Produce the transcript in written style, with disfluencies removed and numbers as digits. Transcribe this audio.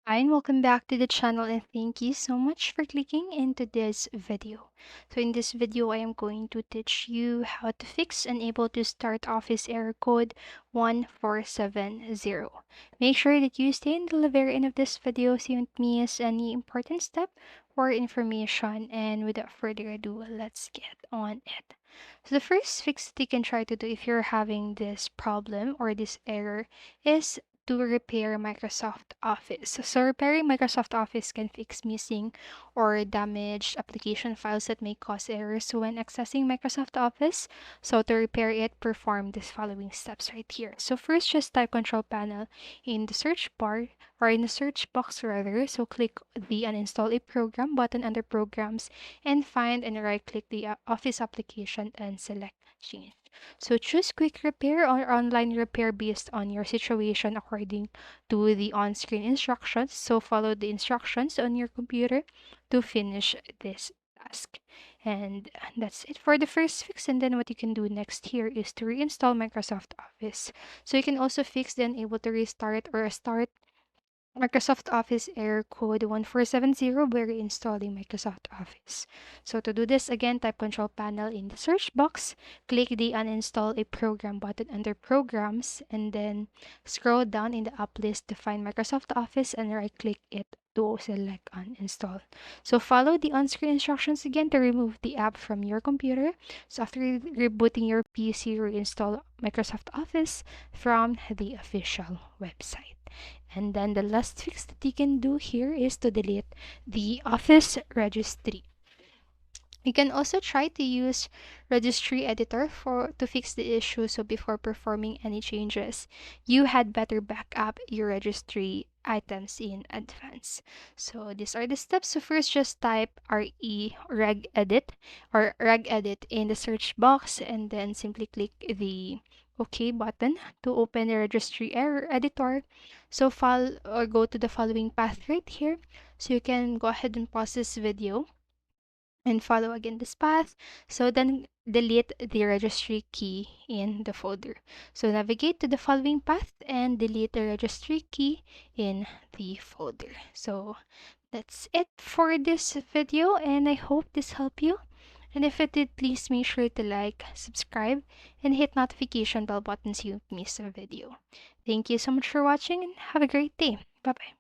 Hi, and welcome back to the channel, and thank you so much for clicking into this video. So in this video, I am going to teach you how to fix unable to start Office error code 1470. Make sure that you stay until the very end of this video so you don't miss any important step or information. And without further ado, let's get on it. So the first fix that you can try to do if you're having this problem or this error is to repair Microsoft Office. So repairing Microsoft Office can fix missing or damaged application files that may cause errors when accessing Microsoft Office. So to repair it, perform these following steps right here. So first, just type Control Panel in the search bar or in the search box rather. So click the Uninstall a Program button under Programs and find and right-click the Office application and select Change. So choose quick repair or online repair based on your situation according to the on-screen instructions. So follow the instructions on your computer to finish this task. And that's it for the first fix. And then what you can do next here is to reinstall Microsoft Office. So you can also fix the unable to restart or start Microsoft Office error code 1470 by reinstalling Microsoft Office. So to do this again, type Control Panel in the search box, click the Uninstall a Program button under Programs, and then scroll down in the app list to find Microsoft Office and right-click it to select Uninstall. So follow the on-screen instructions again to remove the app from your computer. So after rebooting your PC, reinstall Microsoft Office from the official website. And then the last fix that you can do here is to delete the Office registry. You can also try to use Registry Editor to fix the issue. So before performing any changes, you had better back up your registry items in advance. So these are the steps. So first, just type regedit or regedit in the search box and then simply click the OK button to open the registry error editor. So file or go to the following path right here. So you can go ahead and pause this video and follow again this path. So then delete the registry key in the folder. So navigate to the following path and delete the registry key in the folder. So that's it for this video, and I hope this helped you. And if it did, please make sure to like, subscribe, and hit notification bell button so you don't miss a video. Thank you so much for watching and have a great day. Bye bye.